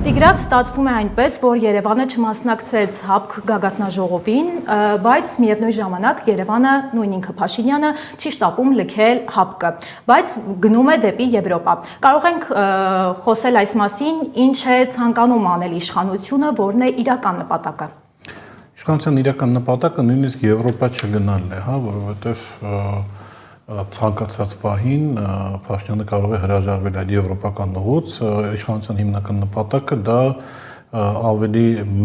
Տիգրաց ստացվում է այնպես, որ Երևանը չմասնակցեց ՀԱՊԿ գագաթնաժողովին, բայց միևնույն ժամանակ Երևանը, նույն ինքը Փաշինյանը չի շտապում լքել ՀԱՊԿ-ը, բայց գնում է դեպի Եվրոպա։ Կարող ենք խոսել այս մասին, ինչ է ցանկանում անել իշխանությունը, որն է իրական նպատակը։ Իշխանության իրական նպատակը նույնիսկ Եվրոպա չգնալն է, որովհետև ցանկացած պահին Փաշինյանը կարող է հրաժարվել այդ եվրոպական ուղուց, իշխանության հիմնական նպատակը դա ավելի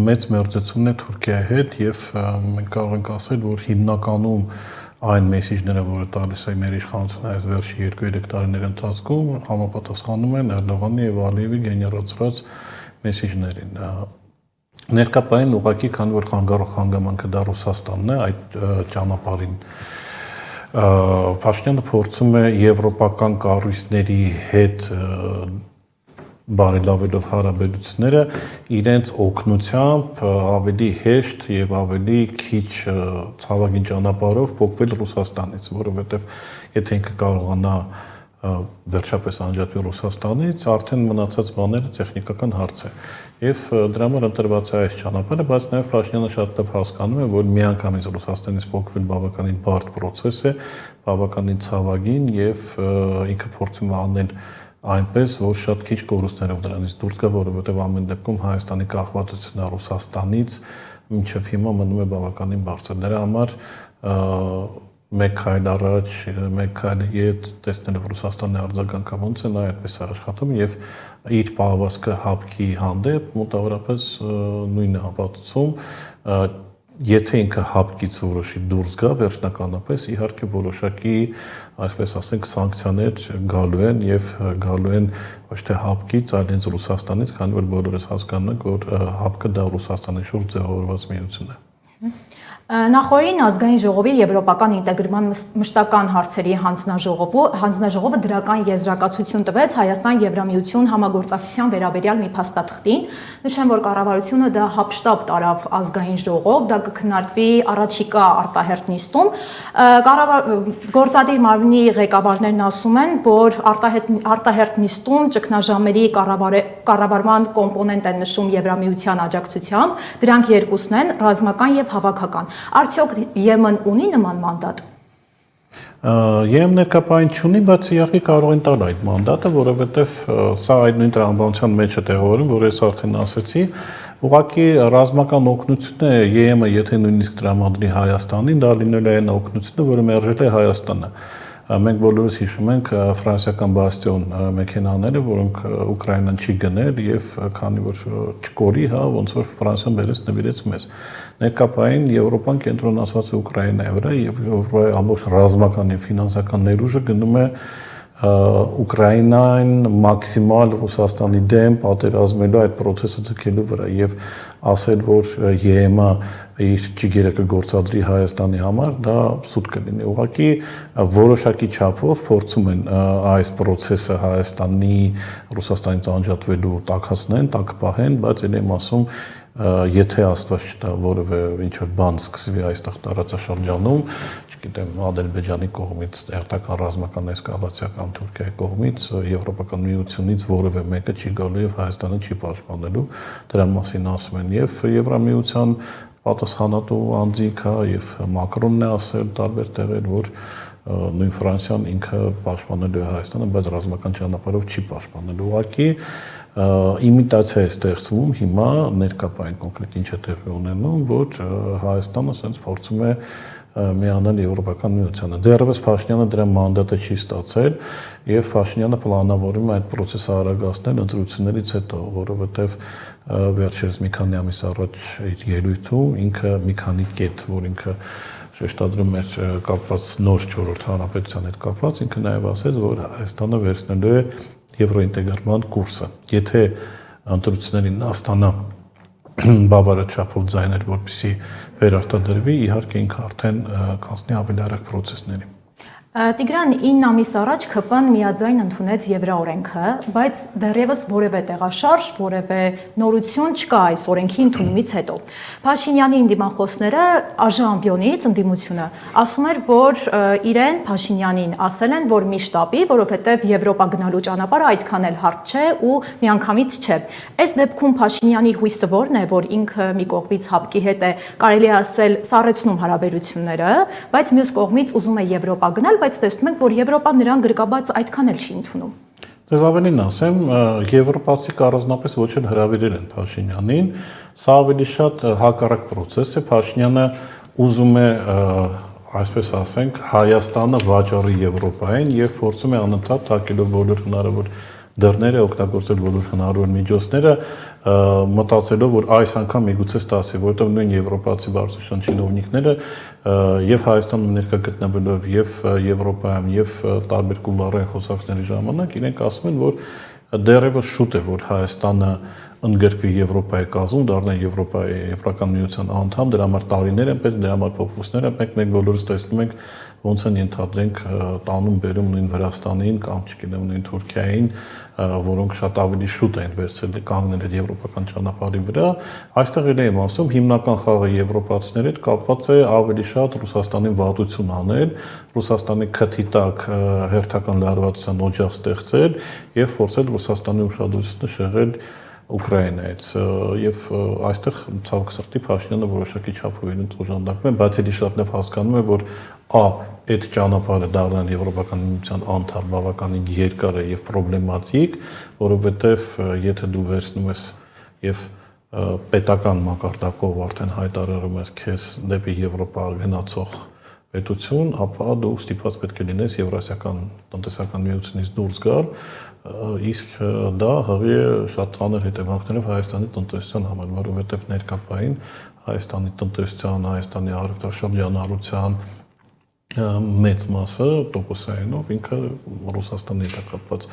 մեծ մերձեցումն է Թուրքիայի հետ եւ մենք կարող ենք ասել, որ հիմնականում այն մեսիջները, որը տալիս է մեր իշխանությունը այս վերջի 2-3 տարիների ընթացքում, համապատասխանում են Էրդողանի եւ Ալիևի գեներացրած մեսիջներին։ Ներկայապային ուղղակի քանի որ խանգամանքը դա Ռուսաստանն է այդ ճանապարհին Փաշինյանը փորձում է եվրոպական կառույցների հետ բարելավելով հարաբերությունները իրենց օգնությամբ ավելի հեշտ եւ ավելի քիչ ցավագին ճանապարհով փոխվել Ռուսաստանից, որովհետեւ եթե ինքը կարողանա վերջապես անջատվի Ռուսաստանից, արդեն մնացած բաները տեխնիկական հարց է։ Եվ դրա համար ընտրված է այս ճանապարհը, բայց նաև Փաշինյանը շատ լավ հասկանում է, որ միանգամից Ռուսաստանից փոխվել բավականին բարդ process է, բավականին ցավագին եւ ինքը փորձում է անել այնպես, որ շատ քիչ կորուստներով դրանից դուրս գա, որովհետեւ ամեն դեպքում Հայաստանի կախվածությունը Ռուսաստանից մինչև հիմա մնում է բավականին բարձր։ Դրա համար մեկ քայլ առաջ, մեկ քայլ ետ տեսնելով Ռուսաստանի արձագանքը ոնց է նա այդպես է աշխատում եւ իր պահվածքը ՀԱՊԿ-ի հանդեպ մոտավորապես նույնն է ապացուցում, եթե ինքը ՀԱՊԿ-ից որոշի դուրս գա վերջնականապես իհարկե որոշակի, այսպես ասենք, սանկցիաներ գալու են եւ գալու են ոչ թե ՀԱՊԿ-ից, այլ հենց Ռուսաստանից, քանի որ բոլորս հասկանում ենք, որ ՀԱՊԿ-ը դա Ռուսաստանի շուրջ ձևավորված միություն է։ Նախորդին ազգային ժողովի եվրոպական ինտեգրման մշտական հարցերի հանձնաժողովը դրական եզրակացություն տվեց Հայաստան Եվրամիություն համագործակցության վերաբերյալ մի փաստաթղթին։ Նշեմ, որ կառավարությունը դա հապշտապ տարավ ազգային ժողով, դա կքննարկվի առաջիկա արտահերթ նիստում։ Գործադիր մարմնի ղեկավարներն ասում են, որ արտահերթ նիստում ճգնաժամերի կառավարման կոմպոնենտ են նշում Եվրամիության աջակցությամբ, դրանք երկուսն են՝ ռազմական եւ հավաքական։ Արդյոք ԵՄ-ն ունի նման մանդատ։ ԵՄ ներկայապային չունի, բայց իհարկե կարող են տալ այդ մանդատը, որովհետև սա այդ նույն տրամաբանության մեջ է տեղավորում, որ ես արդեն ասեցի, ուղղակի ռազմական օգնությունը ԵՄ-ը եթե նույնիսկ տրամադրի Հայաստանին, դա լինելու է այն օգնությունը, որը մերժել է Հայաստանը։ Մենք բոլորս հիշում ենք ֆրանսիական բաստիոն մեքենաները, որոնք Ուկրաինան չի գնել եւ քանի որ չկորի, ոնց որ Ֆրանսիան բերեց նվիրեց մեզ։ Ներկայապային Եվրոպան կենտրոնացված է Ուկրաինայի վրա եւ Եվրոպայի ամբողջ ռազմական եւ ֆինանսական ներուժը գնում է Ուկրաինային մաքսիմալ Ռուսաստանի դեմ պատերազմելու այդ process-ը ձգելու վրա եւ ասել, որ ԵՄ-ը իր ճիգերը կգործադրի Հայաստանի համար, դա սուտ կլինի։ Ուղղակի որոշակի չափով փորձում են այս process-ը Հայաստանի Ռուսաստանից անջատվելու տաքացնեն, տակ պահեն, բայց ել եմ ասում, եթե Աստված չտա որևէ ինչ-որ բան սկսվի այստեղ տարածաշրջանում, չգիտեմ, Ադրբեջանի կողմից հերթական ռազմական էսկալացիա կամ Թուրքիայի կողմից Եվրոպական միությունից որևէ մեկը չի գալու եւ Հայաստանը չի պաշտպանելու, դրա մասին ասում են եւ Եվրամիության պատասխանատու անձինք եւ Մակրոնն է ասել տարբեր տեղեր, որ նույն Ֆրանսիան ինքը պաշտպանելու է Հայաստանը, բայց ռազմական ճանապարհով չի պաշտպանելու։ Ուղղակի իմիտացիա է ստեղծվում հիմա ներկայապային կոնկրետ ինչ է տեղի ունենում, որ Հայաստանը ասենց փորձում է միանալ Եվրոպական միությանը։ Դեռևս Փաշինյանը դրա մանդատը չի ստացել եւ Փաշինյանը պլանավորում է այդ process-ը արագացնել ընտրություններից հետո, որովհետեւ վերջերս մի քանի ամիս առաջ իր ելույթում ինքը մի քանի կետ, որ ինքը շեշտադրում էր կապված նոր 4-րդ հանրապետության հետ կապված, ինքը նաեւ ասեց, որ Հայաստանը վերցնելու է եվրոինտեգրման կուրսը։ Եթե ընտրություններին ստանա բավարար չափով ձայներ, որպեսզի վերարտադրվի, իհարկե ինքը արդեն կանցնի ավելի արագ process-ների։ Տիգրան 9 ամիս առաջ ԿՊ-ն միաձայն ընդունեց Եվրաօրենքը, բայց դեռևս որևէ տեղաշարժ, որևէ նորություն չկա այս օրենքի ընդունումից հետո։ Փաշինյանի ընդդիմախոսները Աժամբյոնից ընդդիմությունը ասում էր, որ իրեն Փաշինյանին ասել են, որ մի շտապի, որովհետև Եվրոպա գնալու ճանապարհը այդքան էլ հարթ չէ ու միանգամից չէ։ Այս դեպքում Փաշինյանի հույսը որն է, որ ինքը մի կողմից ՀԱՊԿ-ի հետ է, կարելի է ասել, սառեցնում հարաբերությունները, բայց մյուս կողմից ուզում է Եվրոպա գնալ, բայց տեսնում ենք, որ Եվրոպան նրան գրկաբաց այդքան էլ չի ընդունում։ Դες ավելին ասեմ, եվրոպացի առանձնապես ոչ էլ հրավիրել են Փաշինյանին, սա ավելի շատ հակառակ process է, Փաշինյանը ուզում է, այսպես ասենք, Հայաստանը վաճառի Եվրոպային եւ փորձում է անընդհատ թակելով բոլոր հնարավոր դռները, օգտագործել բոլոր հնարավոր միջոցները, մտածելով, որ այս անգամ միգուցե ստացի, որովհետև նույն եվրոպացի բարձրաշան չինովնիկները եւ Հայաստանում ներկա գտնվելով եւ Եվրոպայում եւ տարբեր կուլարային խոսակցների ժամանակ իրենք ասում են, որ դեռևս շուտ է, որ Հայաստանը ընդգրկվի Եվրոպայի կազմում, դառնա Եվրոպական միության անդամ, դրա համար տարիներ են պետք, դրա համար փոփոխություններ են պետք, մենք բոլորս տեսնում ենք ոնց են ենթադրենք տանում բերում նույն Վրաստանին կամ չգիտեմ նույն Թուրքիային, որոնք շատ ավելի շուտ են վերցել կանգնել այդ եվրոպական ճանապարհի վրա, այստեղ էլ եմ ասում հիմնական խաղը եվրոպացիների հետ կապված է ավելի շատ Ռուսաստանին վատություն անել, Ռուսաստանի քթի տակ հերթական լարվածության օջախ ստեղծել եւ փորձել Ռուսաստանի ուշադրությունը շեղել Ուկրաինայից եւ այստեղ ցավոք սրտի Փաշինյանը որոշակի չափով իրենց օժանդակում է, բայց էլի շատ լավ հասկանում է, որ այդ ճանապարհը դառնալ Եվրոպական միության անդամ բավականին երկար է եւ պրոբլեմատիկ, որովհետեւ եթե դու վերցնում ես եւ պետական մակարդակով արդեն հայտարարում ես քեզ դեպի Եվրոպա գնացող պետություն, ապա դու ստիպված պետք է լինես Եվրասիական տնտեսական միությունից դուրս գալ, իսկ դա հղի է շատ ծանր հետևանքներով Հայաստանի տնտեսության համար, որովհետև ներկայային Հայաստանի տնտեսության, Հայաստանի առևտրաշրջանառության մեծ մասը տոկոսայինով ինքը Ռուսաստանի հետ է կապված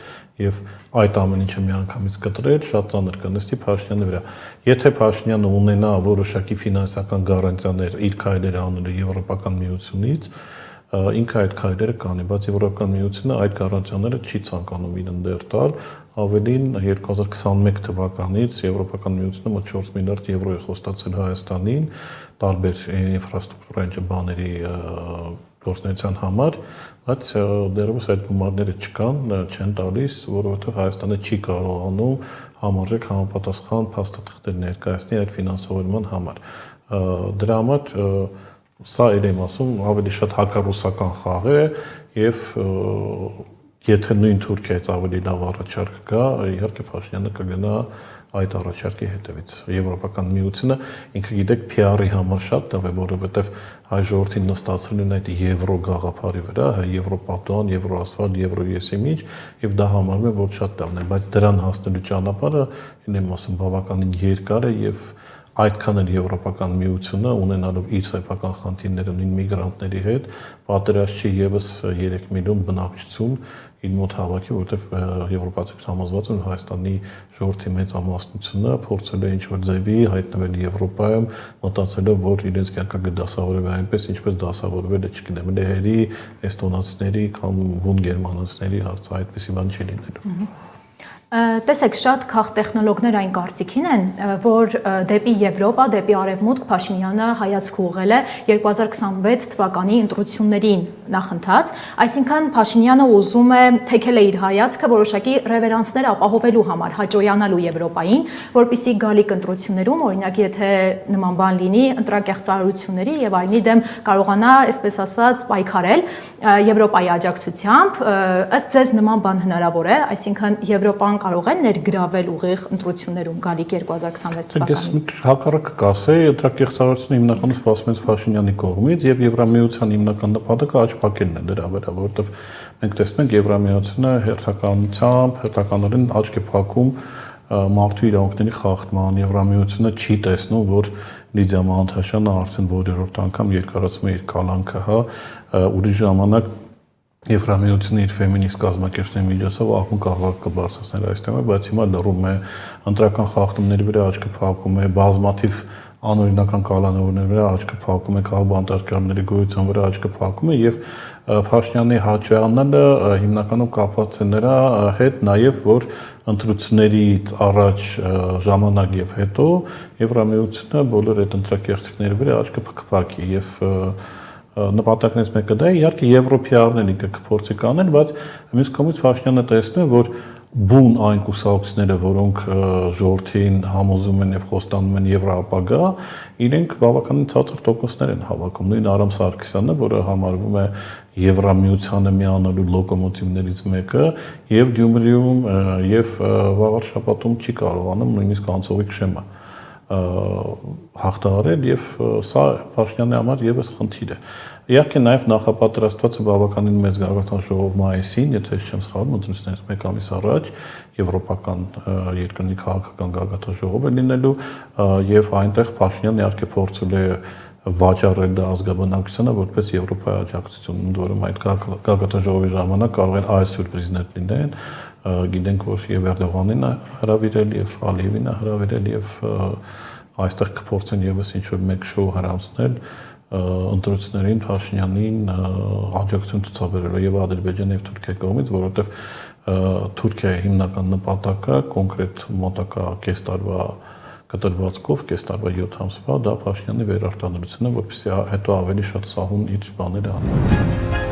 եւ այդ ամեն ինչը միանգամից կտրել շատ ծանր կնստի Փաշինյանի վրա։ Եթե Փաշինյանը ունենա որոշակի ֆինանսական գարանտիաներ իր քայլերը անելու Եվրոպական միությունից, ինքը այդ քայլերը կանի, բայց Եվրոպական միությունը այդ գարանտիաները չի ցանկանում իրեն դեռ տալ, ավելին 2021 թվականից Եվրոպական միությունը մոտ 4 միլիարդ եվրո է խոստացել Հայաստանին տարբեր ինֆրաստրուկտուրային բաների գործնական համար, բայց դեռևս այդ գումարները չկան, չեն տալիս, որովհետև Հայաստանը չի կարողանում համարժեք համապատասխան փաստաթղթեր ներկայացնել այդ ֆինանսավորման համար։ Դրա համար սա էլ եմ ասում, ավելի շատ հակառուսական խաղ է եւ եթե նույն Թուրքիայից ավելի լավ առաջարկ կա, իհարկե Փաշինյանը կգնա այդ առաջարկի հետևից։ Եվրոպական միությունը ինքը գիտեք PR-ի համար շատ լավ է, որովհետև հայ ժողովրդին նստացրել են այդ եվրո գաղափարի վրա, եվրոպատոան, եվրոասֆալտ, եվրոեսի միջ եւ դա համարվում է որ շատ լավն է, բայց դրան հասնելու ճանապարհը, ինեմ ասում, բավականին երկար է եւ այդքան էլ Եվրոպական միությունը ունենալով իր սեփական խնդիրները նույն միգրանտների հետ պատրաստ չի եւս 3 միլիոն բնակչություն իր մոտ հավաքի, որովհետև եվրոպացիները համոզված են Հայաստանի ժողովրդի մեծամասնությունը փորձել է ինչ-որ ձևի հայտնվել Եվրոպայում, մտածելով, որ իրենց կյանքը կդասավորվի այնպես, ինչպես դասավորվել է, չգիտեմ, լեհերի, էստոնացիների կամ հուն գերմանացիների հարցը, այդպիսի բան չի լինելու։ Տեսեք, շատ քաղտեխնոլոգներ այն կարծիքին են, որ դեպի Եվրոպա, դեպի Արևմուտք Փաշինյանը հայացք ուղղել է 2026 թվականի ընտրություններին նախընթաց, այսինքն Փաշինյանը ուզում է թեքել է իր հայացքը որոշակի ռևերանսներ ապահովելու համար, հաճոյանալու Եվրոպային, որպիսի գալիք ընտրություններում, օրինակ, եթե նման բան լինի, ընտրակեղծարարությունների եւ այլնի դեմ կարողանա, այսպես ասած, պայքարել Եվրոպայի աջակցությամբ, ըստ ձեզ նման բան հնարավոր է, այսինքն Եվրոպան կարող են ներգրավել ուղիղ ընտրություններում գալիք 2026 թվականին։ Հակառակը կասեի, ընտրակեղծարարությունը հիմնականում սպասվում է Փաշինյանի կողմից եւ Եվրամիության հիմնական նպատակը աճ-փակելն է դրա վրա, որովհետեւ մենք տեսնում ենք Եվրամիությունը հերթականորեն աճ է փակում մարդու իրավունքների խախտման, Եվրամիությունը չի տեսնում, որ Լիդիա Մանթաշյանը արդեն որերորդ անգամ երկարացում է իր կալանքը, ուրիշ ժամանակ Եվրամիությունը իր ֆեմինիստ կազմակերպությունների միջոցով ակուն կաղակ կբարձրացնել այս թեմը, բայց հիմա լռում է, ընտրական խախտումների վրա աչքը փակում է, բազմաթիվ անօրինական կալանավորների վրա աչքը փակում է, քաղաքբանտարկյալների գոյության վրա աչքը փակում է եւ Փաշինյանի հաճանելը հիմնականում կապված է նրա հետ, նաև որ ընտրություններից առաջ ժամանակ եւ հետո Եվրամիությունը բոլոր այդ ընտրակերտիկների վրա աչքը կփակի եւ նպատակներից մեկը դա է, իհարկե եվրոպիաներն ինքը կփորձի կանել, բայց մյուս կողմից Փաշինյանը տեսնում է, որ բուն այն կուսակցությունները, որոնք ժողովրդին համոզում են եւ խոստանում են եվրոապագա, իրենք բավականին ցածր տոկոսներ են հավաքում։ Նույն Արամ Սարգսյանը, որը համարվում է Եվրամիությանը միանալու լոկոմոտիվներից մեկը, եւ Գյումրիում եւ վաղ շաբաթում չի կարողանում նույնիսկ անցողիկ շեմը հաղթահարել եւ սա Փաշինյանի համար եւս խնդիր է։ Իհարկե նաև նախապատրաստված է բավականին մեծ գաղութանժողով մայիսին, եթե չեմ սխալվում, ընտրություններից մեկ ամիս առաջ եվրոպական երկրների քաղաքական գաղութանժողով է լինելու եւ այնտեղ Փաշինյանը իհարկե փորձել է վաճառել դա ազգաբնակչությանը որպես Եվրոպայի աջակցություն, ընդ որում այդ գաղութանժողովի ժամանակ կարող են այլ սյուրպրիզներ լինեն, գիտենք որ եւ Էրդողանին է հրավիրել եւ Ալիևին է հրավիրել եւ այստեղ կփորձեն եւս ինչ-որ մեկ շոու հրամցնել ընտրություններին Փաշինյանին աջակցություն ցուցաբերելու եւ Ադրբեջանի եւ Թուրքիայի կողմից, որովհետեւ Թուրքիայի հիմնական նպատակը կոնկրետ մոտակա կես տարվա կտրվածքով, կես տարվա 7 ամսվա դա Փաշինյանի վերարտադրությունն է, որպեսզի հետո ավելի շատ սահուն իր բաները անի։